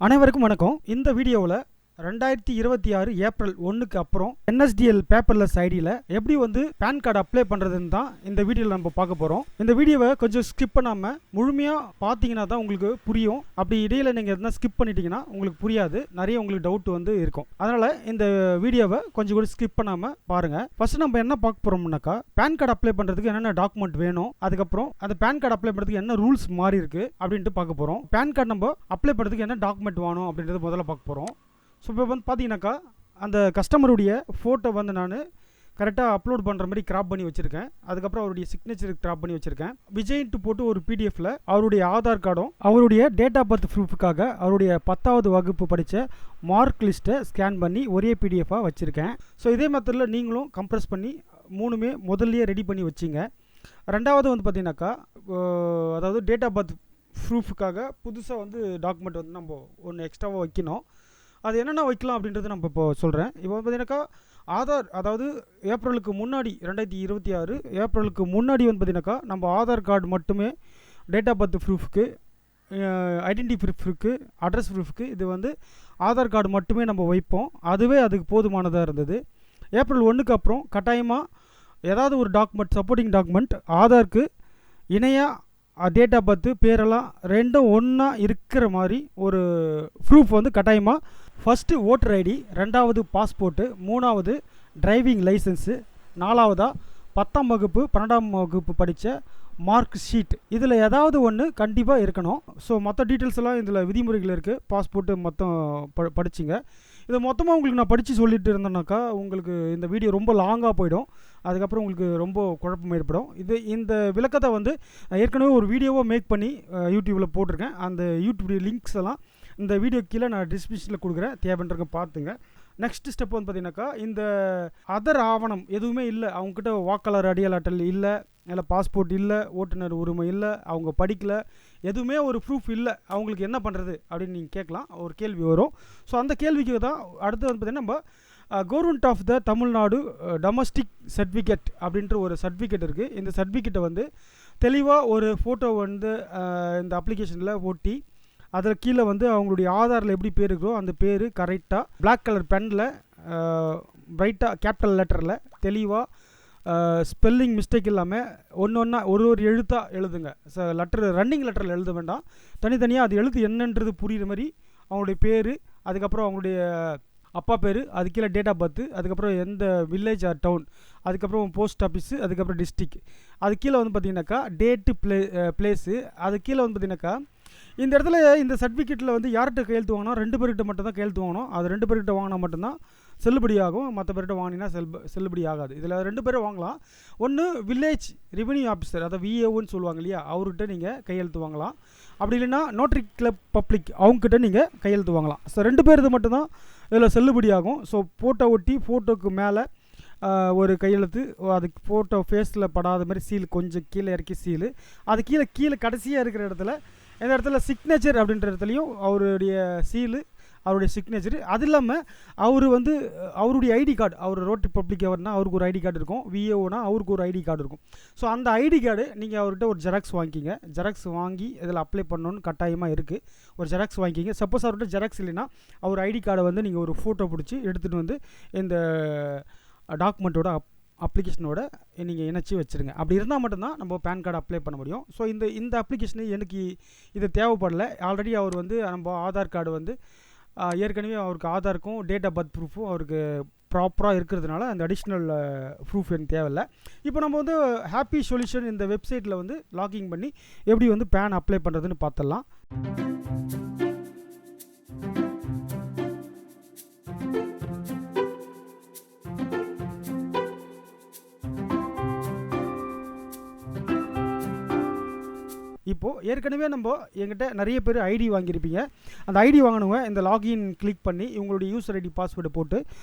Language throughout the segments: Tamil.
அனைவருக்கும் வணக்கம். இந்த வீடியோவில் 2026 ஏப்ரல் 1க்கு அப்புறம் NSDL பேப்பர்லெஸ் ஐடியில் எப்படி வந்து பேன் கார்டு அப்ளை பண்ணுறதுன்னு தான் இந்த வீடியோவில் நம்ம பார்க்க போகிறோம். இந்த வீடியோவை கொஞ்சம் ஸ்கிப் பண்ணாமல் முழுமையாக பார்த்தீங்கன்னா தான் உங்களுக்கு புரியும். அப்படி இடையில் நீங்கள் எதனா ஸ்கிப் பண்ணிட்டீங்கன்னா உங்களுக்கு புரியாது, நிறைய உங்களுக்கு டவுட் வந்து இருக்கும். அதனால் இந்த வீடியோவை கொஞ்சம் கூட ஸ்கிப் பண்ணாமல் பாருங்கள். ஃபஸ்ட்டு நம்ம என்ன பார்க்க போகிறோம்னாக்கா, பேன் கார்டு அப்ளை பண்ணுறதுக்கு என்னென்ன டாக்குமெண்ட் வேணும், அதுக்கப்புறம் அந்த பேன் கார்டு அப்ளை பண்ணுறதுக்கு என்ன ரூல்ஸ் மாறி இருக்குது அப்படின்ட்டு பார்க்க போகிறோம். பேன் கார்டு நம்ம அப்ளை பண்ணுறதுக்கு என்ன டாக்குமெண்ட் வேணும் அப்படின்றது முதல்ல பார்க்க போகிறோம். ஸோ இப்போ வந்து பார்த்தீங்கன்னாக்கா, அந்த கஸ்டமருடைய ஃபோட்டோ வந்து நான் கரெக்டாக அப்லோட் பண்ணுற மாதிரி கிராப் பண்ணி வச்சுருக்கேன். அதுக்கப்புறம் அவருடைய சிக்னேச்சர் கிராப் பண்ணி வச்சுருக்கேன். விஜய்ன்ட்டு போட்டு ஒரு பிடிஎஃப்பில் அவருடைய ஆதார் கார்டும் அவருடைய டேட் ஆஃப் பர்த் ப்ரூஃபுக்காக அவருடைய 10வது வகுப்பு படித்த மார்க் லிஸ்ட்டை ஸ்கேன் பண்ணி ஒரே பிடிஎஃபாக வச்சுருக்கேன். ஸோ இதே மெத்தடில் நீங்களும் கம்ப்ரெஸ் பண்ணி மூணுமே முதல்லையே ரெடி பண்ணி வச்சிங்க. ரெண்டாவது வந்து பார்த்தீங்கன்னாக்கா, அதாவது டேட் ஆஃப் பர்த் ப்ரூஃபுக்காக புதுசாக வந்து டாக்குமெண்ட் வந்து நம்ம ஒன்று எக்ஸ்ட்ராவாக வைக்கணும். அது என்னென்ன வைக்கலாம் அப்படின்றது நம்ம இப்போ சொல்கிறேன். இப்போ பார்த்தீங்கன்னாக்கா, ஆதார், அதாவது ஏப்ரலுக்கு முன்னாடி 2026 ஏப்ரலுக்கு முன்னாடி வந்து பார்த்தீங்கன்னாக்கா, நம்ம ஆதார் கார்டு மட்டுமே டேட் ஆஃப் பர்த் ப்ரூஃப்க்கு, ஐடென்டி ப்ரூஃப்க்கு, அட்ரஸ் ப்ரூஃப்க்கு இது வந்து ஆதார் கார்டு மட்டுமே நம்ம வைப்போம். அதுவே அதுக்கு போதுமானதாக இருந்தது. ஏப்ரல் 1க்கு அப்புறம் கட்டாயமாக ஏதாவது ஒரு டாக்குமெண்ட், சப்போர்ட்டிங் டாக்குமெண்ட், ஆதாருக்கு இணையாக டேட் ஆஃப் பர்த்து, பேரெல்லாம் ரெண்டும் ஒன்றா இருக்கிற மாதிரி ஒரு ப்ரூஃப் வந்து கட்டாயமாக, ஃபஸ்ட்டு ஓட்டர் ஐடி, ரெண்டாவது பாஸ்போர்ட்டு, மூணாவது டிரைவிங் லைசன்ஸு, நாலாவதாக 10ஆம் வகுப்பு 12ஆம் வகுப்பு படித்த மார்க் ஷீட், இதில் ஏதாவது ஒன்று கண்டிப்பாக இருக்கணும். ஸோ மற்ற டீட்டெயில்ஸ் எல்லாம் இதில் விதிமுறைகள் இருக்குது. பாஸ்போர்ட்டு மொத்தம் படிச்சிங்க. இதை மொத்தமாக உங்களுக்கு நான் படித்து சொல்லிட்டு இருந்தேன்னாக்கா உங்களுக்கு இந்த வீடியோ ரொம்ப லாங்காக போயிடும். அதுக்கப்புறம் உங்களுக்கு ரொம்ப குழப்பம் ஏற்படும். இந்த விளக்கத்தை வந்து ஏற்கனவே ஒரு வீடியோவாக மேக் பண்ணி யூடியூப்பில் போட்டிருக்கேன். அந்த யூடியூப் லிங்க்ஸ் எல்லாம் இந்த வீடியோ கீழே நான் டிஸ்கிரிப்ஷனில் கொடுக்குறேன், தேவைன்றக்க பார்த்துங்க. நெக்ஸ்ட் ஸ்டெப் வந்து பார்த்தீங்கன்னாக்கா, இந்த அதர் ஆவணம் எதுவுமே இல்லை, அவங்கக்கிட்ட வாக்காளர் அடையாள அட்டை இல்லை, பாஸ்போர்ட் இல்லை, ஓட்டுநர் உரிமை இல்லை, அவங்க படிக்கலை, எதுவுமே ஒரு ப்ரூஃப் இல்லை, அவங்களுக்கு என்ன பண்ணுறது அப்படின்னு நீங்கள் கேட்கலாம், ஒரு கேள்வி வரும். ஸோ அந்த கேள்விக்கு தான் அடுத்து வந்து பார்த்திங்கன்னா, நம்ம government of the Tamil Nadu domestic certificate அப்படின்ற ஒரு சர்டிஃபிகேட் இருக்குது. இந்த சர்டிஃபிகேட்டை வந்து தெளிவாக ஒரு ஃபோட்டோ வந்து இந்த அப்ளிகேஷனில் ஓட்டி, அதில் கீழே வந்து அவங்களுடைய ஆதாரில் எப்படி பேர் இருக்கோ அந்த பேர் கரெக்டாக பிளாக் கலர் பெனில் பிரைட்டாக கேபிட்டல் லெட்டரில் தெளிவாக ஸ்பெல்லிங் மிஸ்டேக் இல்லாமல் ஒன்று ஒரு எழுத்தாக எழுதுங்க. லெட்டர் ரன்னிங் லெட்டரில் எழுத வேண்டாம், தனித்தனியாக அது எழுத்து என்னன்றது புரிகிற மாதிரி அவங்களுடைய பேர், அதுக்கப்புறம் அவங்களுடைய அப்பா பேர், அது கீழே டேட் ஆஃப் பர்த்து, அதுக்கப்புறம் எந்த வில்லேஜ் ஆர் டவுன், அதுக்கப்புறம் போஸ்ட் ஆஃபீஸு, அதுக்கப்புறம் டிஸ்ட்ரிக், அது கீழே வந்து பார்த்திங்கனாக்கா டேட்டு பிளேஸு, அது கீழே வந்து பார்த்திங்கனாக்கா இந்த இடத்துல இந்த சர்டிஃபிகேட்டில் வந்து யார்கிட்ட கையெழுத்து வாங்கினா 2 பேர்கிட்ட மட்டும் தான் கையெழுத்து வாங்கணும். அது 2 பேர்கிட்ட வாங்கினா மட்டும்தான் செல்லுபடியாகும், மற்ற பேர்கிட்ட வாங்கினா செல்லுபடி ஆகாது. இதில் 2 பேரும் வாங்கலாம். ஒன்று வில்லேஜ் ரெவென்யூ ஆஃபீஸர், அதாவது விஏஓன்னு சொல்லுவாங்க இல்லையா, அவர்கிட்ட நீங்கள் கையெழுத்து வாங்கலாம். அப்படி இல்லைன்னா நோட்டரி கிளப் பப்ளிக், அவங்ககிட்ட நீங்கள் கையெழுத்து வாங்கலாம். ஸோ 2 பேர் இது மட்டும்தான் இதில் செல்லுபடியாகும். ஸோ ஃபோட்டோ ஒட்டி ஃபோட்டோக்கு மேலே ஒரு கையெழுத்து, அதுக்கு ஃபோட்டோ ஃபேஸில் படாத மாதிரி சீல், கொஞ்சம் கீழே இறக்கி சீலு, அது கீழே கடைசியாக இருக்கிற இடத்துல, இந்த இடத்துல சிக்னேச்சர் அப்படின்ற இடத்துலையும் அவருடைய சீலு, அவருடைய சிக்னேச்சர். அது இல்லாமல் அவர் வந்து அவருடைய ஐடி கார்டு, அவர் ரோட் பப்ளிக் கவர்னா அவருக்கு ஒரு ஐடி கார்டு இருக்கும், விஏஓனா அவருக்கு ஒரு ஐடி கார்டு இருக்கும். ஸோ அந்த ஐடி கார்டு நீங்கள் அவர்கிட்ட ஒரு ஜெராக்ஸ் வாங்கிக்கிங்க. ஜெராக்ஸ் வாங்கி இதில் அப்ளை பண்ணணுன்னு கட்டாயமாக இருக்குது. ஒரு ஜெராக்ஸ் வாங்கிக்கிங்க. சப்போஸ் அவர்கிட்ட ஜெராக்ஸ் இல்லைன்னா அவர் ஐடி கார்டை வந்து நீங்கள் ஒரு ஃபோட்டோ பிடிச்சி எடுத்துகிட்டு வந்து இந்த டாக்குமெண்ட்டோட அப்ளிகேஷனோட நீங்கள் இணைச்சி வச்சுருங்க. அப்படி இருந்தால் மட்டும்தான் நம்ம பேன் கார்டு அப்ளை பண்ண முடியும். ஸோ இந்த அப்ளிகேஷனு எனக்கு இது தேவைப்படலை. ஆல்ரெடி அவர் வந்து நம்ம ஆதார் கார்டு வந்து ஏற்கனவே அவருக்கு ஆதாருக்கும் டேட் ஆஃப் பர்த் ப்ரூஃபும் அவருக்கு ப்ராப்பராக இருக்கிறதுனால அந்த அடிஷ்னல் ப்ரூஃப் எனக்கு தேவையில்லை. இப்போ நம்ம வந்து ஹாப்பி சொல்யூஷன் இந்த வெப்சைட்டில் வந்து லாகின் பண்ணி எப்படி வந்து பேன் அப்ளை பண்ணுறதுன்னு பார்த்துடலாம். இப்போது ஏற்கனவே நம்ம எங்கிட்ட நிறைய பேர் ஐடி வாங்கியிருப்பீங்க. அந்த ஐடி வாங்கினவங்க இந்த லாகின் கிளிக் பண்ணி இவங்களுடைய யூசர் ஐடி பாஸ்வேர்டு போட்டு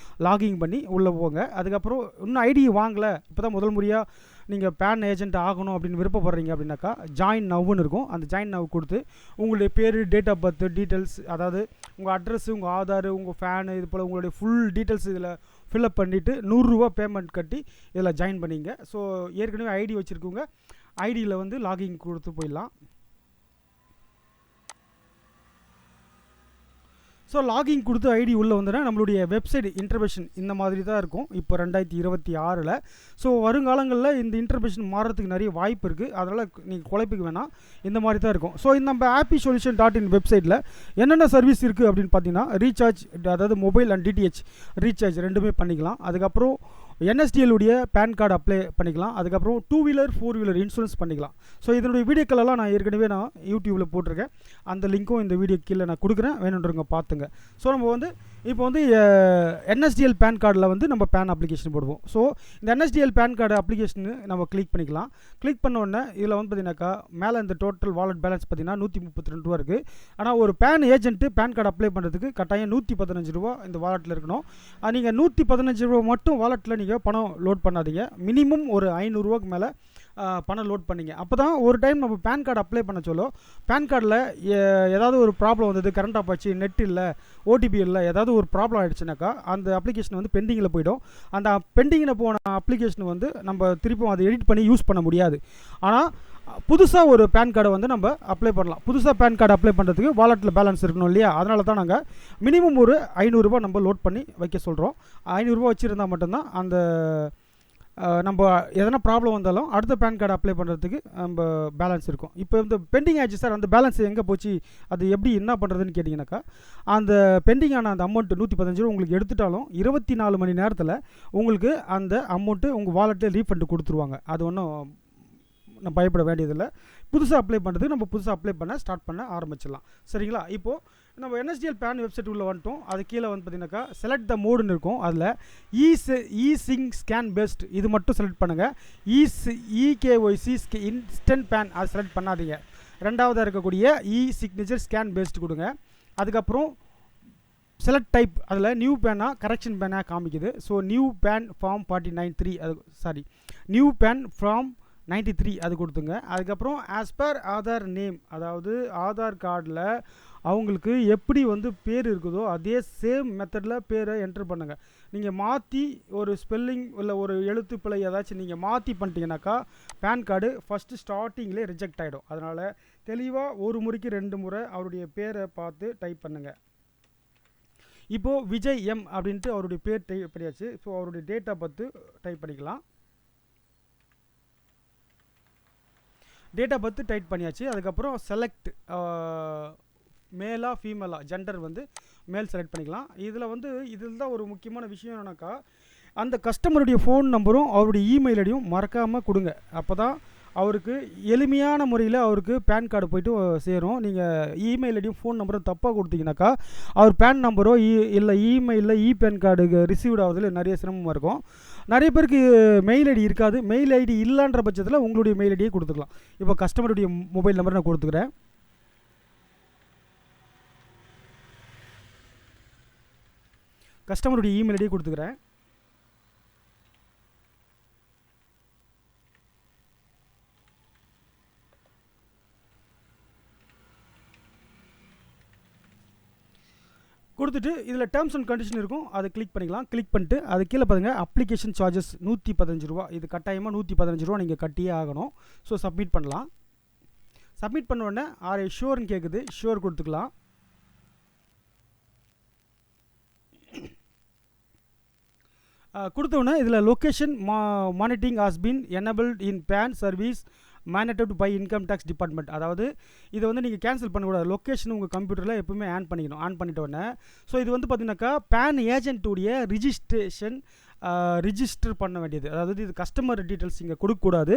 லாகின் பண்ணி உள்ளே போங்க. அதுக்கப்புறம் இன்னும் ஐடி வாங்கலை, இப்போ தான் முதல் முறையாக நீங்கள் பேன் ஏஜென்ட் ஆகணும் அப்படின்னு விருப்பப்படுறீங்க அப்படின்னாக்கா ஜாயின் நவ்வுன்னு இருக்கும். அந்த ஜாயின் நவ் கொடுத்து உங்களுடைய பேர், டேட் ஆஃப் பர்த் டீட்டெயில்ஸ், அதாவது உங்கள் அட்ரஸ், உங்கள் ஆதார், உங்கள் ஃபேனு, இது போல் உங்களுடைய ஃபுல் டீட்டெயில்ஸ் இதில் ஃபில்அப் பண்ணிவிட்டு 100 ரூபா பேமெண்ட் கட்டி இதில் ஜாயின் பண்ணிங்க. ஸோ ஏற்கனவே ஐடி வச்சுருக்கவங்க ஐடியில் வந்து லாகின் கொடுத்து போயிடலாம். ஸோ லாகின் கொடுத்து ஐடி உள்ளே வந்துன்னா நம்மளுடைய வெப்சைட் இன்டர்ஃபேஷன் இந்த மாதிரி தான் இருக்கும் இப்போ 2026. ஸோ வருங்காலங்களில் இந்த இன்டர்ஃபேஷன் மாறுறதுக்கு நிறைய வாய்ப்பு இருக்குது. அதனால் நீங்கள் குழப்பிக்க வேணாம், இந்த மாதிரி தான் இருக்கும். ஸோ இந்த நம்ம happysolution.in வெப்சைட்டில் என்னென்ன சர்வீஸ் இருக்குது அப்படின்னு பார்த்தீங்கன்னா ரீசார்ஜ், அதாவது மொபைல் அண்ட் டிடிஹெச் ரீசார்ஜ் ரெண்டுமே பண்ணிக்கலாம். அதுக்கப்புறம் NSDL உடைய பேன் கார்டு அப்ளை பண்ணிக்கலாம். அதுக்கப்புறம் 2 வீலர் 4 வீலர் இன்சூரன்ஸ் பண்ணிக்கலாம். ஸோ இதனுடைய வீடியோக்களெல்லாம் நான் ஏற்கனவே யூடியூப்பில் போட்டிருக்கேன். அந்த லிங்க்கும் இந்த வீடியோ கீழே நான் கொடுக்குறேன், வேணுன்றவங்க பார்த்துங்க. ஸோ நம்ம இப்போ NSDL பேன் கார்டில் நம்ம பேன் அப்ளிகேஷன் போடுவோம். ஸோ இந்த NSDL பேன் கார்டு அப்ளிகேஷனு நம்ம கிளிக் பண்ணிக்கலாம். கிளிக் பண்ண உடனே இதில் பார்த்தீங்கன்னாக்கா மேலே இந்த டோட்டல் வாலெட் பேலன்ஸ் பார்த்தீங்கன்னா 132 ரூபா இருக்குது. ஆனால் ஒரு PAN agent PAN card apply பண்ணுறதுக்கு கட்டாயம் 115 ரூபா இந்த வாலெட்டில் இருக்கணும். நீங்கள் 115 ரூபா மட்டும் வாலெட்டில் நீங்கள் பணம் லோட் பண்ணாதீங்க. மினிமம் ஒரு 500 ரூபாய்க்கு மேலே பணம் லோட் பண்ணிங்க. அப்போ தான் ஒரு டைம் நம்ம பேன் கார்டு அப்ளை பண்ண சொல்ல பேன் கார்டில் ஏதாவது ஒரு ப்ராப்ளம் வந்தது, கரண்ட் ஆஃப் ஆச்சு, நெட் இல்லை, ஓடிபி இல்லை, ஏதாவது ஒரு ப்ராப்ளம் ஆகிடுச்சுனாக்கா அந்த அப்ளிகேஷன் பெண்டிங்கில் போயிடும். அந்த பெண்டிங்கில் போன அப்ளிகேஷன் நம்ம திருப்பியும் அதை எடிட் பண்ணி யூஸ் பண்ண முடியாது. ஆனால் புதுசாக ஒரு பேன் கார்டை நம்ம அப்ளை பண்ணலாம். புதுசாக பேன் கார்டு அப்ளை பண்ணுறதுக்கு வாலெட்டில் பேலன்ஸ் இருக்கணும் இல்லையா? அதனால தான் நாங்கள் மினிமம் ஒரு 500 ரூபா நம்ம லோட் பண்ணி வைக்க சொல்கிறோம். 500 ரூபா வச்சுருந்தால் மட்டும்தான் அந்த நம்ம எதனா ப்ராப்ளம் வந்தாலும் அடுத்த பேன் கார்டு அப்ளை பண்ணுறதுக்கு நம்ம பேலன்ஸ் இருக்கும். இப்போ இந்த பெண்டிங் ஆச்சு சார், அந்த பேலன்ஸ் எங்கே போச்சு, அது எப்படி என்ன பண்ணுறதுன்னு கேட்டிங்கனாக்கா, அந்த பெண்டிங்கான அந்த அமௌண்ட்டு 115 ரூபா உங்களுக்கு எடுத்துட்டாலும் 24 மணி நேரத்தில் உங்களுக்கு அந்த அமௌண்ட்டு உங்கள் வாலெட்டில் ரீஃபண்டு கொடுத்துருவாங்க. அது ஒன்றும் நம்ம பயப்பட வேண்டியதில்லை. புதுசாக அப்ளை பண்ணுறதுக்கு நம்ம புதுசாக அப்ளை ஸ்டார்ட் பண்ண ஆரம்பிச்சிடலாம். சரிங்களா? இப்போது நம்ம NSDL பேன் வெப்சைட் உள்ளே வந்துட்டோம். அது கீழே பார்த்தீங்கன்னாக்கா செலக்ட் த மோடுன்னு இருக்கும். அதில் இ-சிங் ஸ்கேன் பெஸ்ட் இது மட்டும் செலக்ட் பண்ணுங்கள். EKYC இன்ஸ்டன்ட் பேன் அது செலக்ட் பண்ணாதீங்க. ரெண்டாவதாக இருக்கக்கூடிய சிக்னேச்சர் ஸ்கேன் பெஸ்ட் கொடுங்க. அதுக்கப்புறம் செலக்ட் டைப் அதில் நியூ பேனாக கரெக்ஷன் பேனாக காமிக்குது. ஸோ நியூ பேன் ஃபார்ம் 49(3) அது நியூ பேன் ஃபார்ம் 93 அது கொடுத்துங்க. அதுக்கப்புறம் ஆஸ் பர் ஆதார் நேம், அதாவது ஆதார் கார்டில் அவங்களுக்கு எப்படி பேர் இருக்குதோ அதே சேம் மெத்தடில் பேரை என்ட்ரு பண்ணுங்கள். நீங்கள் மாற்றி ஒரு ஸ்பெல்லிங் இல்லை ஒரு எழுத்துப்பிழை ஏதாச்சும் நீங்கள் மாற்றி பண்ணிட்டீங்கன்னாக்கா பேன் கார்டு ஃபஸ்ட்டு ஸ்டார்டிங்லேயே ரிஜெக்ட் ஆகிடும். அதனால் தெளிவாக ஒரு முறைக்கு 2 முறை அவருடைய பேரை பார்த்து டைப் பண்ணுங்கள். இப்போது விஜய் எம் அப்படின்ட்டு அவருடைய பேர் டைப் பண்ணியாச்சு. ஸோ அவருடைய டேட் ஆஃப் பர்த் டைப் பண்ணிக்கலாம். டேட் ஆஃப் பர்த் டைப் பண்ணியாச்சு. அதுக்கப்புறம் செலக்ட் மேலா ஃபீமேலா ஜெண்டர் மேல் செலக்ட் பண்ணிக்கலாம். இதில் தான் ஒரு முக்கியமான விஷயம் என்னன்னாக்கா, அந்த கஸ்டமருடைய ஃபோன் நம்பரும் அவருடைய இமெயில் ஐடியும் மறக்காமல் கொடுங்க. அப்போ தான் அவருக்கு எளிமையான முறையில் அவருக்கு பேன் கார்டு போய்ட்டு சேரும். நீங்கள் இமெயில் ஐடியும் ஃபோன் நம்பரும் தப்பாக கொடுத்தீங்கன்னாக்கா அவர் பேன் நம்பரோ இல்லை இமெயிலில் பேன் கார்டு ரிசீவ்ட் ஆகுறதுல நிறைய சிரமமாக இருக்கும். நிறைய பேருக்கு மெயில் ஐடி இருக்காது. மெயில் ஐடி இல்லைன்ற பட்சத்தில் உங்களுடைய மெயில் ஐடியை கொடுத்துக்கலாம். இப்போ கஸ்டமருடைய மொபைல் நம்பர் நான் கொடுத்துக்கிறேன். கஸ்டமருடைய இமெயில் ஐடியை கொடுத்துக்கிறேன். கொடுத்துட்டு இதில் டேர்ம்ஸ் அண்ட் கண்டிஷன் இருக்கும், அதை கிளிக் பண்ணிக்கலாம். கிளிக் பண்ணிட்டு அது கீழே பாருங்கள் அப்ளிகேஷன் சார்ஜஸ் 115 ரூபா. இது கட்டாயமாக 115 ரூபா நீங்கள் கட்டியே ஆகணும். ஸோ சப்மிட் பண்ணலாம். சப்மிட் பண்ண உடனே ஆர் ஷூர்னு கேட்குது, ஷூர் கொடுத்துக்கலாம். கொடுத்தோன்னே இதில் location monitoring has been enabled in PAN service mandated by income tax department. அதாவது இதை நீங்கள் கேன்சல் பண்ணக்கூடாது. லொக்கேஷன் உங்கள் கம்ப்யூட்டரில் எப்பவுமே ஆன் பண்ணிக்கணும். ஆன் பண்ணிட்டோன்னே ஸோ இது பார்த்தீங்கன்னாக்கா பேன் ஏஜென்ட்டுடைய ரிஜிஸ்டர் பண்ண வேண்டியது. அதாவது இது கஸ்டமர் டீட்டெயில்ஸ் இங்கே கொடுக்கக்கூடாது.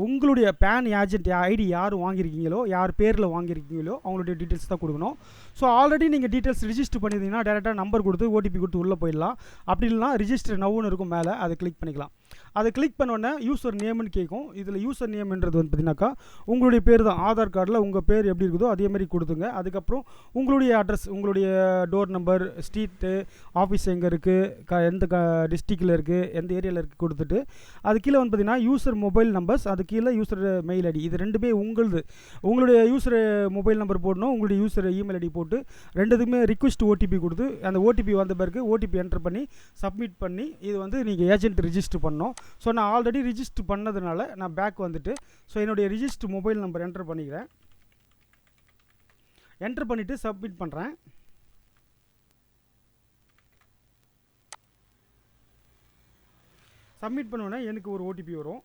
உங்களுடைய பேன் ஏஜென்ட் ஐடி யார் வாங்கியிருக்கீங்களோ, யார் பேரில் வாங்கியிருக்கீங்களோ அவங்களுடைய டீட்டெயில்ஸ் தான் கொடுக்கணும். ஸோ ஆல்ரெடி நீங்கள் டீட்டெயில்ஸ் ரிஜிஸ்டர் பண்ணியிருந்தீங்கன்னா டேரெக்டாக நம்பர் கொடுத்து ஓடிபி கொடுத்து உள்ளே போயிடலாம். அப்படி இல்லைனா ரிஜிஸ்டர் நவுன்னு இருக்கும் மேலே, அதை கிளிக் பண்ணிக்கலாம். அதை கிளிக் பண்ணோன்னே யூசர் நேம்னு கேட்கும். இதில் யூசர் நேம்ன்றது பார்த்தீங்கன்னாக்கா உங்களுடைய பேர் தான். ஆதார் கார்டில் உங்கள் பேர் எப்படி இருக்குதோ அதேமாதிரி கொடுத்துங்க. அதுக்கப்புறம் உங்களுடைய அட்ரஸ், உங்களுடைய டோர் நம்பர், ஸ்ட்ரீட்டு, ஆஃபீஸ் எங்கே இருக்குது, எந்த டிஸ்ட்ரிக்டில் இருக்குது, எந்த ஏரியாவில் இருக்குது கொடுத்துட்டு அது கீழே பார்த்தீங்கன்னா யூசர் மொபைல் நம்பர்ஸ், அது கீழே யூசர் மெயில் ஐடி, இது ரெண்டுமே உங்களுடைய யூசர் மொபைல் நம்பர் போடணும், உங்களுடைய யூசர் இமெயில் ஐடி போட்டு ரெண்டுத்துக்குமே ரிக்வெஸ்ட் ஓடிபி கொடுத்து அந்த ஓடிபி வந்த பிறகு ஓடிபி என்டர் பண்ணி சப்மிட் பண்ணி இது நீங்கள் ஏஜென்ட் ரிஜிஸ்டர் பண்ணணும். ஸோ நான் ஆல்ரெடி ரிஜிஸ்டர் பண்ணதுனால நான் பேக் வந்துட்டு ஸோ என்னுடைய ரிஜிஸ்டர் மொபைல் நம்பர் என்டர் பண்ணிக்கிறேன். என்டர் பண்ணிவிட்டு சப்மிட் பண்ணுறேன். சப்மிட் பண்ணுவேன்னா எனக்கு ஒரு ஓடிபி வரும்.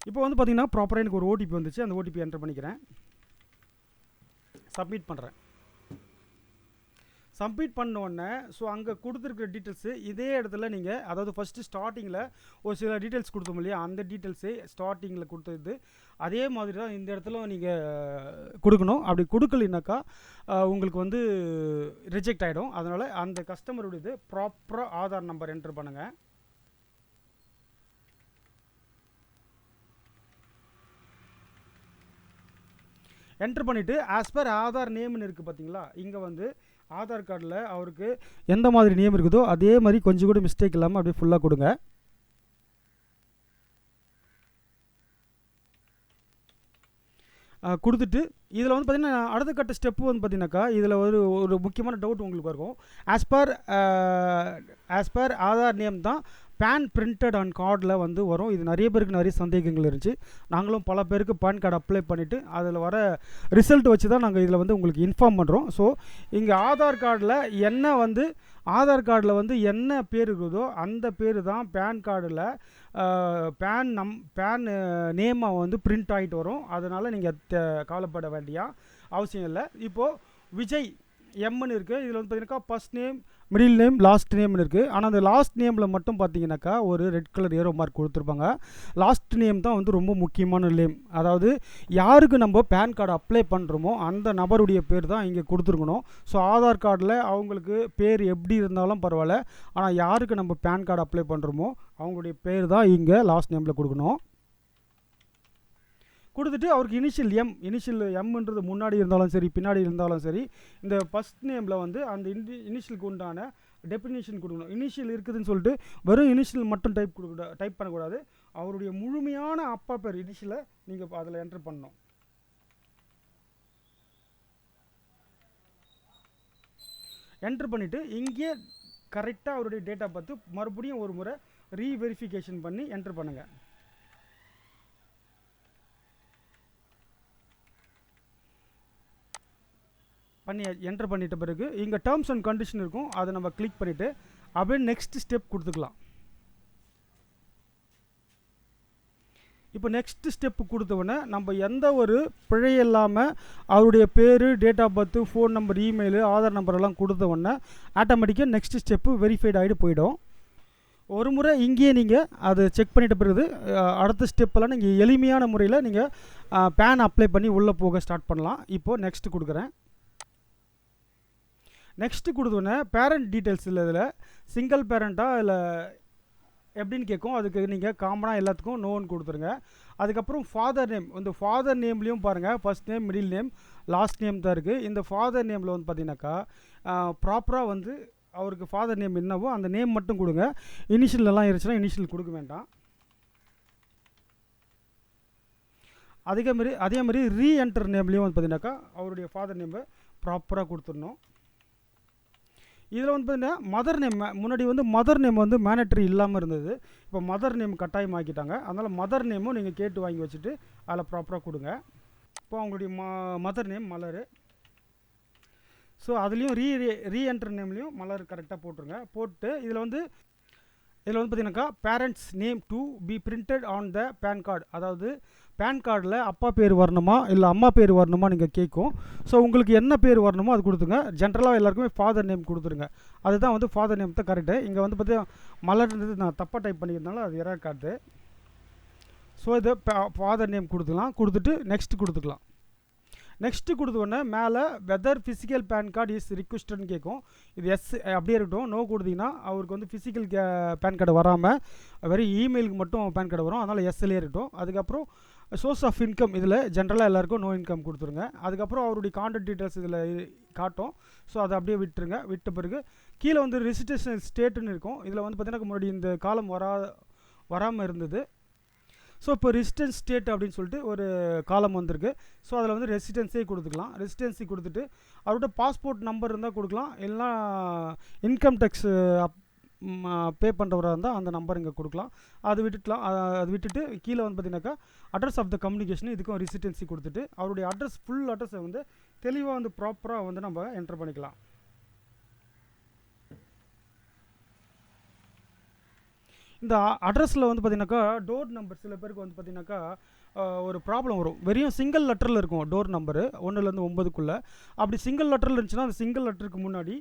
இப்போ வந்து பார்த்தீங்கன்னா ப்ராப்பராக எனக்கு ஒரு ஓடிபி வந்துச்சு. அந்த ஓடிபி என்டர் பண்ணிக்கிறேன். சப்மிட் பண்ணுறேன். சப்மிட் பண்ணோடனே ஸோ அங்கே கொடுத்துருக்குற டீட்டெயில்ஸு இதே இடத்துல நீங்கள், அதாவது ஃபஸ்ட்டு ஸ்டார்டிங்கில் ஒரு சில டீட்டெயில்ஸ் கொடுத்தோம் இல்லையா, அந்த டீட்டெயில்ஸு ஸ்டார்டிங்கில் கொடுத்தது அதே மாதிரி தான் இந்த இடத்துல நீங்கள் கொடுக்கணும். அப்படி கொடுக்கலினாக்கா உங்களுக்கு வந்து ரிஜெக்ட் ஆகிடும். அதனால் அந்த கஸ்டமருடையது ப்ராப்பராக ஆதார் நம்பர் என்டர் பண்ணுங்கள். என்டர் பண்ணிவிட்டு ஆஸ் பர் ஆதார் நேம்னு இருக்குது பார்த்தீங்களா, இங்கே வந்து ஆதார் கார்டில் அவருக்கு எந்த மாதிரி நேம் இருக்குதோ அதே மாதிரி கொஞ்சம் கூட மிஸ்டேக் இல்லாமல் அப்படியே ஃபுல்லாக கொடுங்க. கொடுத்துட்டு இதில் வந்து பார்த்திங்கன்னா அடுத்த கட்ட ஸ்டெப்பு வந்து பார்த்திங்கனாக்கா இதில் ஒரு முக்கியமான டவுட் உங்களுக்கு இருக்கும். ஆஸ் பர் ஆதார் நேம் தான் பேன் பிரிண்டட் ஆன் கார்டில் வந்து வரும். இது நிறைய பேருக்கு நிறைய சந்தேகங்கள் இருந்துச்சு. நாங்களும் பல பேருக்கு பேன் கார்டு அப்ளை பண்ணிவிட்டு அதில் வர ரிசல்ட் வச்சு தான் நாங்கள் இதில் வந்து உங்களுக்கு இன்ஃபார்ம் பண்ணுறோம். ஸோ இங்கே ஆதார் கார்டில் என்ன பேர் இருக்குதோ அந்த பேர் தான் பேன் கார்டில் பேன் நேமாக வந்து பிரிண்ட் ஆகிட்டு வரும். அதனால் நீங்கள் கவலைப்பட வேண்டிய அவசியம் இல்லை. இப்போது விஜய் எம்னு இருக்குது. இதில் வந்து பார்த்தீங்கன்னாக்கா first name, middle name, last நேம்னு இருக்குது. ஆனால் அந்த லாஸ்ட் நேமில் மட்டும் பார்த்தீங்கன்னாக்கா ஒரு ரெட் கலர் ஏரோ மார்க் கொடுத்துருப்பாங்க. லாஸ்ட் நேம் தான் வந்து ரொம்ப முக்கியமான நேம். அதாவது யாருக்கு நம்ம பேன் கார்டு அப்ளை பண்ணுறோமோ அந்த நபருடைய பேர் தான் இங்கே கொடுத்துருக்கணும். ஸோ ஆதார் கார்டில் அவங்களுக்கு பேர் எப்படி இருந்தாலும் பரவாயில்ல, ஆனால் யாருக்கு நம்ம பேன் கார்டு அப்ளை பண்ணுறோமோ அவங்களுடைய பேர் தான் இங்கே லாஸ்ட் நேமில் கொடுக்கணும். கொடுத்துட்டு அவருக்கு இனிஷியல் எம்ன்றது முன்னாடி இருந்தாலும் சரி பின்னாடி இருந்தாலும் சரி, இந்த ஃபஸ்ட் நேமில் வந்து அந்த இனிஷியலுக்கு உண்டான டெஃபினேஷன் கொடுக்கணும். இனிஷியல் இருக்குதுன்னு சொல்லிட்டு வெறும் இனிஷியல் மட்டும் டைப் பண்ணக்கூடாது. அவருடைய முழுமையான அப்பா பேர் இனிஷியலை நீங்கள் அதில் என்டர் பண்ணணும். என்டர் பண்ணிவிட்டு இங்கே கரெக்டாக அவருடைய டேட் ஆஃப் பர்த் மறுபடியும் ஒரு முறை ரீவெரிஃபிகேஷன் பண்ணி என்டர் பண்ணுங்கள். என்டர் பண்ணிட்ட பிறகு இங்கே டேர்ம்ஸ் அண்ட் கண்டிஷன் இருக்கும். அதை நம்ம கிளிக் பண்ணிவிட்டு அப்படியே நெக்ஸ்ட் ஸ்டெப் கொடுத்துக்கலாம். இப்போ நெக்ஸ்ட் ஸ்டெப்பு கொடுத்தவொடனே நம்ம எந்த ஒரு பிழை இல்லாமல் அவருடைய பேர், date of birth, phone number, email, Aadhaar நம்பரெல்லாம் கொடுத்தவொடனே ஆட்டோமேட்டிக்காக நெக்ஸ்ட் ஸ்டெப்பு வெரிஃபைட் ஆகிட்டு போயிடும். ஒரு முறை இங்கேயே நீங்கள் அதை செக் பண்ணிட்ட பிறகு அடுத்த ஸ்டெப்பெல்லாம் நீங்கள் எளிமையான முறையில் நீங்கள் பேன் அப்ளை பண்ணி உள்ளே போக ஸ்டார்ட் பண்ணலாம். இப்போது நெக்ஸ்ட் கொடுக்குறேன். நெக்ஸ்ட்டு கொடுத்தோன்னே பேரண்ட் டீட்டெயில்ஸ் இல்லை, இதில் சிங்கிள் பேரண்ட்டாக இல்லை எப்படின்னு கேட்கும். அதுக்கு நீங்கள் காமனாக எல்லாத்துக்கும் நோன்னு கொடுத்துருங்க. அதுக்கப்புறம் ஃபாதர் நேம், இந்த ஃபாதர் நேம்லேயும் பாருங்கள் first name, middle name, last name தான் இருக்குது. இந்த ஃபாதர் நேமில் வந்து பார்த்தீங்கன்னாக்கா ப்ராப்பராக வந்து அவருக்கு ஃபாதர் நேம் என்னவோ அந்த நேம் மட்டும் கொடுங்க. இனிஷியல்லாம் இருந்துச்சுன்னா இனிஷியல் கொடுக்க வேண்டாம். அதே மாதிரி ரீஎன்டர் நேம்லேயும் வந்து பார்த்தீங்கன்னாக்கா அவருடைய ஃபாதர் நேமை ப்ராப்பராக கொடுத்துடணும். இதில் வந்து பார்த்தீங்கன்னா மதர் நேம், முன்னாடி வந்து மதர் நேம் வந்து மேனட்ரி இல்லாமல் இருந்தது. இப்போ மதர் நேம் கட்டாயமாக்கிட்டாங்க. அதனால் மதர் நேமும் நீங்கள் கேட்டு வாங்கி வச்சுட்டு அதில் ப்ராப்பராக கொடுங்க. இப்போ அவங்களுடைய மதர் நேம் மலர். ஸோ அதுலேயும் ரீஎன்டர் நேம்லேயும் மலர் கரெக்டாக போட்டுருங்க. போட்டு இதில் வந்து பார்த்தீங்கன்னாக்கா parents name to be printed on the PAN card, அதாவது பேன் கார்டில் அப்பா பேர் வரணுமா இல்லை அம்மா பேர் வரணுமா நீங்கள் கேட்கும். ஸோ உங்களுக்கு என்ன பேர் வரணுமோ அது கொடுத்துங்க. ஜென்ரலாக எல்லாருக்குமே ஃபாதர் நேம் கொடுத்துருங்க. அதுதான் வந்து ஃபாதர் நேம் தான் கரெக்டு. இங்கே வந்து பார்த்தீங்கன்னா மலர்ன்றது நான் தப்பாக டைப் பண்ணிக்கிறதுனால அது எரர் காட்டுது. ஸோ இதை ஃபாதர் நேம் கொடுத்துட்டு நெக்ஸ்ட் கொடுத்துக்கலாம். நெக்ஸ்ட்டு கொடுத்தோடனே மேலே whether physical PAN card is ரிக்வெஸ்டட்னு கேட்கும். இது எஸ் அப்படியே இருக்கட்டும். நோ கொடுத்தீங்கன்னா அவருக்கு வந்து ஃபிசிக்கல் பேன் கார்டு வராமல் வெறும் இமெயிலுக்கு மட்டும் பேன் கார்டு வரும். அதனால் எஸ்எல்ஏ இருக்கட்டும். அதுக்கப்புறம் சோர்ஸ் ஆஃப் இன்கம் இதில் ஜென்ரலாக எல்லாருக்கும் நோ இன்கம் கொடுத்துருங்க. அதுக்கப்புறம் அவருடைய கான்டாக்ட் டீட்டெயில்ஸ் இதில் காட்டும். ஸோ அதை அப்படியே விட்டுருங்க. விட்ட பிறகு கீழே வந்து ரெசிஸ்டேஷன் ஸ்டேட்டுன்னு இருக்கும். இதில் வந்து பார்த்தீங்கன்னா முன்னாடி இந்த காலம் வராமல் இருந்தது. ஸோ இப்போ ரெசிடென்ஸ் ஸ்டேட் அப்படின்னு சொல்லிட்டு ஒரு காலம் வந்திருக்கு. ஸோ அதில் வந்து ரெசிடென்ஸே கொடுத்துக்கலாம். ரெசிடென்சி கொடுத்துட்டு அவரோட பாஸ்போர்ட் நம்பர் இருந்தால் கொடுக்கலாம். இல்லைனா இன்கம் டேக்ஸ் பே பண்ணுறவராக இருந்தால் அந்த நம்பர் இங்கே கொடுக்கலாம். அது விட்டுட்டு கீழே வந்து பார்த்தீங்கன்னாக்கா அட்ரஸ் ஆஃப் த கம்யூனிகேஷன் இதுக்கும் ரெசிடென்சி கொடுத்துட்டு அவருடைய அட்ரஸ் ஃபுல் அட்ரஸை வந்து தெளிவாக வந்து ப்ராப்பராக வந்து நம்ம என்டர் பண்ணிக்கலாம். இந்த அட்ரஸில் வந்து பார்த்தீங்கன்னாக்கா டோர் நம்பர் சில பேருக்கு வந்து பார்த்தீங்கன்னாக்கா ஒரு ப்ராப்ளம் வரும். வெறும் சிங்கிள் லெட்டரில் இருக்கும் டோர் நம்பரு 1லேருந்து 9க்குள்ளே. அப்படி சிங்கிள் லெட்டரில் இருந்துச்சுன்னா அந்த சிங்கிள் லெட்டருக்கு முன்னாடி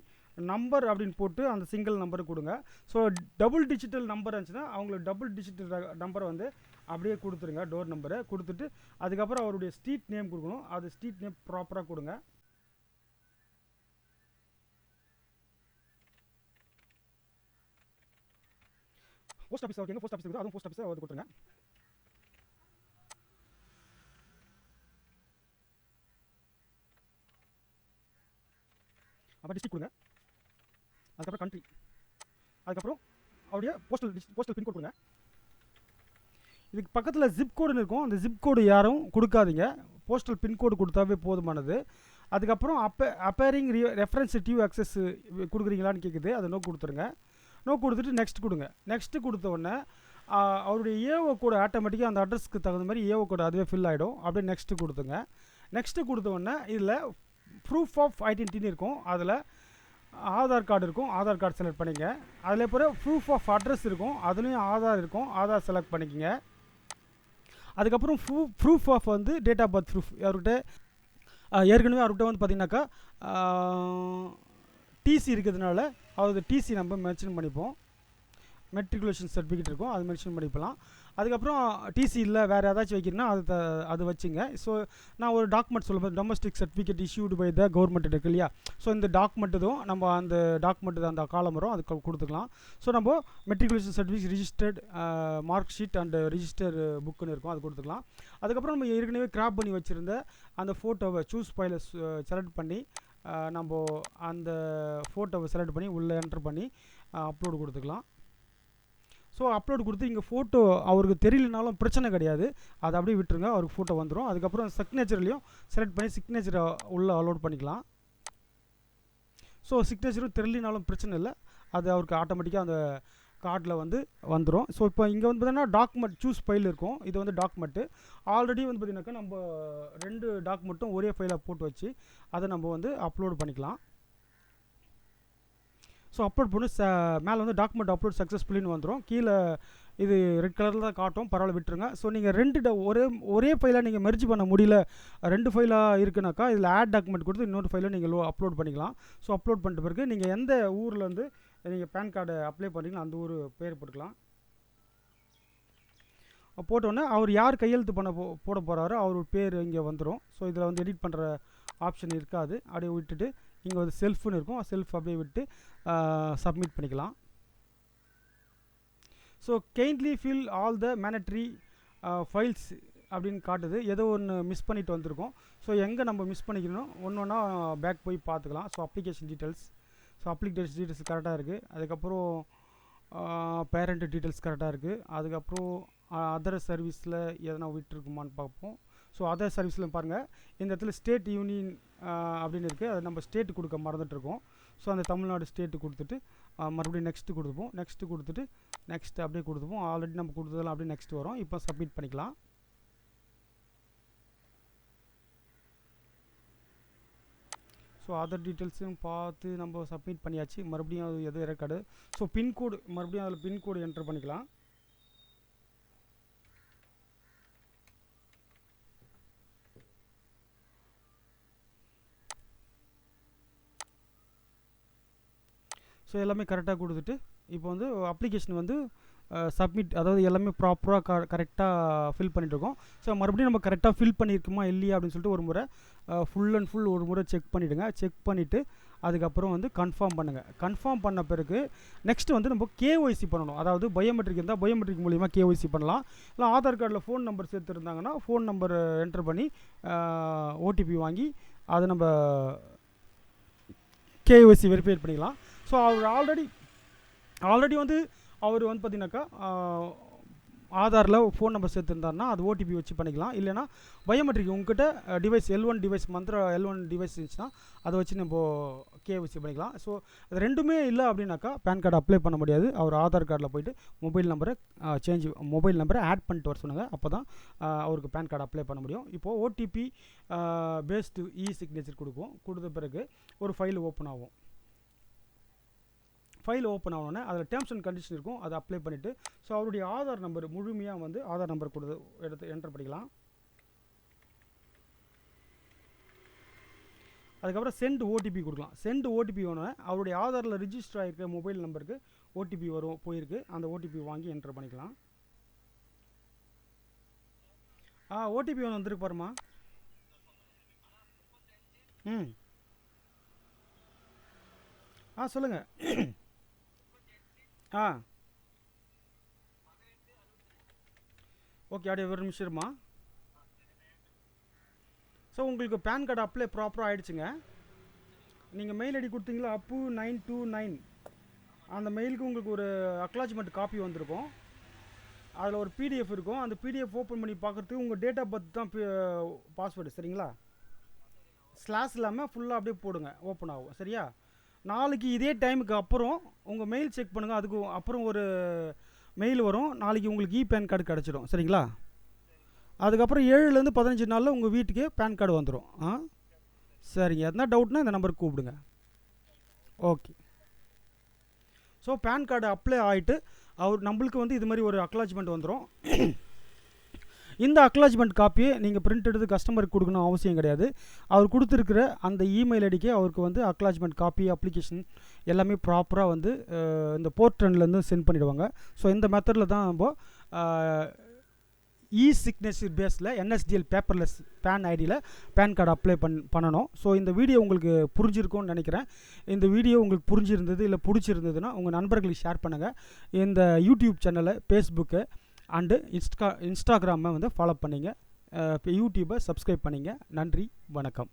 நம்பர் அப்படின்னு போட்டு அந்த சிங்கிள் நம்பரை கொடுங்க. ஸோ டபுள் டிஜிட்டல் நம்பர் இருந்துச்சுன்னா அவங்களுக்கு டபுள் டிஜிட்டல் நம்பரை வந்து அப்படியே கொடுத்துருங்க. டோர் நம்பரை கொடுத்துட்டு அதுக்கப்புறம் அவருடைய ஸ்ட்ரீட் நேம் கொடுக்கணும். அது ஸ்ட்ரீட் நேம் ப்ராப்பராக கொடுங்க. போஸ்ட் ஆஃபீஸ் ஓகேங்க, போஸ்ட் ஆஃபீஸ் இருக்குது, அதுவும் போஸ்ட் ஆஃபீஸை வந்து கொடுத்துருங்க. அப்புறம் டிஸ்ட்ரிக்ட் கொடுங்க. அதுக்கப்புறம் கண்ட்ரி, அதுக்கப்புறம் அவருடைய போஸ்டல் பின்கோட் கொடுங்க. இதுக்கு பக்கத்தில் ஜிப் கோடுன்னு இருக்கும். அந்த ஜிப் கோடு யாரும் கொடுக்காதீங்க. போஸ்டல் பின்கோடு கொடுத்தாவே போதுமானது. அதுக்கப்புறம் அப்பேரிங் ரெஃபரன்ஸ் டியூ அக்சஸ் கொடுக்குறீங்களான்னு கேட்குது. அதை நோ கொடுத்துருங்க. நோ கொடுத்துட்டு நெக்ஸ்ட் கொடுங்க. நெக்ஸ்ட்டு கொடுத்த உடனே அவருடைய ஏஓ கோடு ஆட்டோமேட்டிக்காக அந்த அட்ரஸ்க்கு தகுந்த மாதிரி ஏஓ கோடு அதுவே ஃபில் ஆகிடும். அப்படியே நெக்ஸ்ட்டு கொடுத்துங்க. நெக்ஸ்ட்டு கொடுத்த உடனே இதில் ப்ரூஃப் ஆஃப் ஐடென்டிட்டின்னு இருக்கும். அதில் ஆதார் கார்டு இருக்கும். ஆதார் கார்டு செலக்ட் பண்ணிங்க. அதில் பிறகு ப்ரூஃப் ஆஃப் அட்ரஸ் இருக்கும். அதுலேயும் ஆதார் இருக்கும். ஆதார் செலக்ட் பண்ணிக்கோங்க. அதுக்கப்புறம் ப்ரூஃப் ஆஃப் வந்து டேட் ஆஃப் பர்த் ப்ரூஃப் அவர்கிட்ட ஏற்கனவே அவர்கிட்ட வந்து பார்த்திங்கனாக்கா டிசி இருக்கிறதுனால அவரது டிசி நம்ம மென்ஷன் பண்ணிப்போம். மெட்ரிகுலேஷன் சர்டிஃபிகேட் இருக்கும், அது மென்ஷன் பண்ணிக்கலாம். அதுக்கப்புறம் டிசி இல்லை வேறு ஏதாச்சும் வைக்கிறீங்கன்னா அது வச்சுங்க. ஸோ நான் ஒரு டாக்குமெண்ட் சொல்லுவேன். Domestic certificate issued by the government இருக்கு இல்லையா. ஸோ இந்த டாக்குமெண்ட்டு நம்ம அந்த டாக்குமெண்ட்டு அந்த காலம் வரும், அதுக்கு கொடுத்துக்கலாம். ஸோ நம்ம matriculation certificate registered mark sheet and register புக்குன்னு இருக்கும், அது கொடுத்துக்கலாம். அதுக்கப்புறம் நம்ம ஏற்கனவே கிராப் பண்ணி வச்சுருந்த அந்த ஃபோட்டோவை சூஸ் ஃபைலை செலக்ட் பண்ணி நம்ம அந்த ஃபோட்டோவை செலக்ட் பண்ணி உள்ளே என்ட்ரு பண்ணி அப்லோடு கொடுத்துக்கலாம். ஸோ அப்லோடு கொடுத்து இங்கே ஃபோட்டோ அவருக்கு தெரியலனாலும் பிரச்சனை கிடையாது, அதை அப்படியே விட்டுருங்க, அவருக்கு ஃபோட்டோ வந்துடும். அதுக்கப்புறம் சிக்னேச்சர்லேயும் செலக்ட் பண்ணி சிக்னேச்சரை உள்ளே அலோட் பண்ணிக்கலாம். ஸோ சிக்னேச்சரும் தெரியலனாலும் பிரச்சனை இல்லை, அது அவருக்கு ஆட்டோமேட்டிக்காக அந்த கார்டில் வந்து வந்துடும். ஸோ இப்போ இங்கே வந்து பார்த்தீங்கன்னா டாக்குமெண்ட் சூஸ் ஃபைல் இருக்கும். இது வந்து டாக்குமெண்ட்டு ஆல்ரெடி வந்து பார்த்திங்கனாக்கா நம்ம 2 டாக்குமெண்ட்டும் ஒரே ஃபைலாக போட்டு வச்சு அதை நம்ம வந்து அப்லோடு பண்ணிக்கலாம். ஸோ அப்லோட் பண்ணி மேலே வந்து டாக்குமெண்ட் அப்லோட் சக்ஸஸ்ஃபுல்லின்னு வந்துடும். கீழே இது ரெட் கலரில் தான் காட்டும், பரவாயில்ல விட்டுருங்க. ஸோ நீங்கள் ஒரே ஃபைலாக நீங்கள் மெர்ஜ் பண்ண முடியல, 2 ஃபைலாக இருக்குனாக்கா இதில் ஆட் டாக்குமெண்ட் கொடுத்து இன்னொரு ஃபைலை நீங்கள் அப்லோட் பண்ணிக்கலாம். ஸோ அப்லோட் பண்ணிட்ட பிறகு நீங்கள் எந்த ஊர்லேருந்து நீங்கள் பேன் கார்டு அப்ளை பண்ணுறீங்களோ அந்த ஊர் பேர் போட்டுக்கலாம். போட்டோன்னே அவர் யார் கையெழுத்து போட போகிறாரோ அவர் பேர் இங்கே வந்துடும். ஸோ இதில் வந்து எடிட் பண்ணுற ஆப்ஷன் இருக்காது, அப்படியே விட்டுட்டு இங்கே வந்து செல்ஃப்னு இருக்கும், செல்ஃப் அப்படியே விட்டு சப்மிட் பண்ணிக்கலாம். So kindly fill all the mandatory files அப்படின்னு காட்டுது. ஏதோ ஒன்று மிஸ் பண்ணிட்டு வந்திருக்கோம். ஸோ எங்கே நம்ம மிஸ் பண்ணிக்கணும் ஒன்று ஒன்றா பேக் போய் பார்த்துக்கலாம். ஸோ அப்ளிகேஷன் டீட்டெயில்ஸ், டீட்டெயில்ஸ் கரெக்டாக இருக்குது. அதுக்கப்புறம் பேரண்ட் டீட்டெயில்ஸ் கரெக்டாக இருக்குது. அதுக்கப்புறம் அதர் சர்வீஸில் எதனா விட்டுருக்குமான்னு பார்ப்போம். ஸோ அதர் சர்வீஸில் பாருங்கள், இந்த இடத்துல ஸ்டேட் யூனியன் அப்படின்னு இருக்குது, அதை நம்ம ஸ்டேட்டு கொடுக்க மறந்துட்டுருக்கோம். ஸோ அந்த தமிழ்நாடு ஸ்டேட்டு கொடுத்துட்டு மறுபடியும் நெக்ஸ்ட்டு கொடுத்துப்போம். நெக்ஸ்ட்டு கொடுத்துட்டு நெக்ஸ்ட்டு அப்படியே கொடுத்துப்போம். ஆல்ரெடி நம்ம கொடுத்ததெல்லாம் அப்படியே நெக்ஸ்ட் வரும். இப்போ சப்மிட் பண்ணிக்கலாம். ஸோ அதர் டீட்டெயில்ஸும் பார்த்து நம்ம சப்மிட் பண்ணியாச்சு. மறுபடியும் அது எது ரெக்கார்டு. ஸோ பின்கோடு மறுபடியும் அதில் பின்கோடு என்ட்ரு பண்ணிக்கலாம். ஸோ எல்லாமே கரெக்டாக கொடுத்துட்டு இப்போ வந்து அப்ளிகேஷன் வந்து சப்மிட், அதாவது எல்லாமே ப்ராப்பராக கரெக்டாக ஃபில் பண்ணிட்டுருக்கோம். ஸோ மறுபடியும் நம்ம கரெக்டாக ஃபில் பண்ணியிருக்குமா இல்லையா அப்படின்னு சொல்லிட்டு ஒரு முறை ஃபுல் அண்ட் ஃபுல் ஒரு முறை செக் பண்ணிவிடுங்க. செக் பண்ணிவிட்டு அதுக்கப்புறம் வந்து கன்ஃபார்ம் பண்ணுங்கள். கன்ஃபார்ம் பண்ண பிறகு நெக்ஸ்ட்டு வந்து நம்ம கேஒய்சி பண்ணணும். அதாவது பயோமெட்ரிக் இருந்தால் பயோமெட்ரிக் மூலிமா கேஒய்சி பண்ணலாம். இல்லை ஆதார் கார்டில் ஃபோன் நம்பர் சேர்த்துருந்தாங்கன்னா ஃபோன் நம்பர் என்ட்ரு பண்ணி ஓடிபி வாங்கி அதை நம்ம கேஒய்சி வெரிஃபை பண்ணிக்கலாம். ஸோ அவர் ஆல்ரெடி வந்து அவர் வந்து பார்த்தீங்கன்னாக்கா ஆதாரில் ஃபோன் நம்பர் சேர்த்துருந்தாருன்னா அது ஓடிபி வச்சு பண்ணிக்கலாம். இல்லைனா பயோமெட்ரிக் உங்ககிட்ட device L1 device L1 device இருந்துச்சுன்னா அதை வச்சு நம்ம கேஒய்சி பண்ணிக்கலாம். ஸோ அது ரெண்டுமே இல்லை அப்படின்னாக்கா பேன் கார்டு அப்ளை பண்ண முடியாது. அவர் ஆதார் கார்டில் போய்ட்டு மொபைல் நம்பரை ஆட் பண்ணிட்டு வர சொன்னாங்க. அப்போ தான் அவருக்கு பேன் கார்டு அப்ளை பண்ண முடியும். இப்போது ஓடிபி பேஸ்டு சிக்னேச்சர் கொடுத்த பிறகு ஒரு ஃபைல் ஓப்பன் ஆகும். ஃபைல் ஓப்பன் ஆகணுன்னே அதில் டேர்ம்ஸ் அண்ட் கண்டிஷன் இருக்கும், அதை அப்ளை பண்ணிவிட்டு ஸோ அவருடைய ஆதார் நம்பர் முழுமையாக வந்து ஆதார் நம்பர் கொடுத்து எடுத்து என்டர் பண்ணிக்கலாம். அதுக்கப்புறம் சென்ட் ஓடிபி கொடுக்கலாம். சென்ட் ஓடிபி வேணும்னா அவருடைய ஆதாரில் ரிஜிஸ்டர் ஆகிருக்க மொபைல் நம்பருக்கு ஓடிபி போயிருக்கு, அந்த ஓடிபி வாங்கி என்டர் பண்ணிக்கலாம். ஓடிபி ஒன்று வந்துருக்கு பாருமா. சொல்லுங்கள். ஓகே, அப்படியே ஒரு நிமிஷம் இருமா. ஸோ உங்களுக்கு பேன் கார்டு அப்ளை ப்ராப்பராக ஆகிடுச்சுங்க. நீங்கள் மெயில் ஐடி கொடுத்தீங்களா apu929 அந்த மெயிலுக்கு உங்களுக்கு ஒரு அக்னாலஜ்மெண்ட் காப்பி வந்திருக்கும். அதில் ஒரு பிடிஎஃப் இருக்கும், அந்த பிடிஎஃப் ஓப்பன் பண்ணி பார்க்குறதுக்கு உங்கள் டேட் ஆஃப் பர்த் தான் பாஸ்வேர்டு, சரிங்களா? ஸ்லாஷ் இல்லாமல் ஃபுல்லாக அப்படியே போடுங்க, ஓப்பன் ஆகும். சரியா? நாளைக்கு இதே டைமுக்கு அப்புறம் உங்கள் மெயில் செக் பண்ணுங்கள், அதுக்கு அப்புறம் ஒரு மெயில் வரும், நாளைக்கு உங்களுக்கு பேன் கார்டு கிடச்சிடும். சரிங்களா? அதுக்கப்புறம் 7லேருந்து 15 நாளில் உங்கள் வீட்டுக்கு பேன் கார்டு வந்துடும். சரிங்க, எதனா டவுட்னா இந்த நம்பருக்கு கூப்பிடுங்க. Okay. So PAN card apply ஆகிட்டு நம்மளுக்கு வந்து இது மாதிரி ஒரு அக்னாலஜ்மெண்ட் வந்துடும். இந்த அக்னாலஜ்மெண்ட் காப்பியை நீங்கள் பிரிண்ட் எடுத்து கஸ்டமருக்கு கொடுக்கணும் அவசியம் கிடையாது. அவர் கொடுத்துருக்கிற அந்த இமெயில் ஐடிக்கு அவருக்கு வந்து அக்னாலஜ்மெண்ட் காப்பி அப்ளிகேஷன் எல்லாமே ப்ராப்பராக வந்து இந்த போர்ட்டன்லேருந்து சென்ட் பண்ணிவிடுவாங்க. ஸோ இந்த மெத்தடில் தான் நம்ம சிக்னேச்சர் பேஸில் NSDL பேப்பர்லெஸ் பேன் ஐடியில் பேன் கார்டு அப்ளை பண்ணணும். ஸோ இந்த வீடியோ உங்களுக்கு புரிஞ்சிருக்கும்னு நினைக்கிறேன். இந்த வீடியோ உங்களுக்கு புரிஞ்சிருந்தது இல்லை பிடிச்சிருந்ததுன்னா உங்கள் நண்பர்களுக்கு ஷேர் பண்ணுங்கள். இந்த யூடியூப் சேனலை, ஃபேஸ்புக்கு அண்டு இன்ஸ்டாகிராமை வந்து ஃபாலோ பண்ணிங்க. யூடியூப்பை சப்ஸ்கிரைப் பண்ணிங்க. நன்றி, வணக்கம்.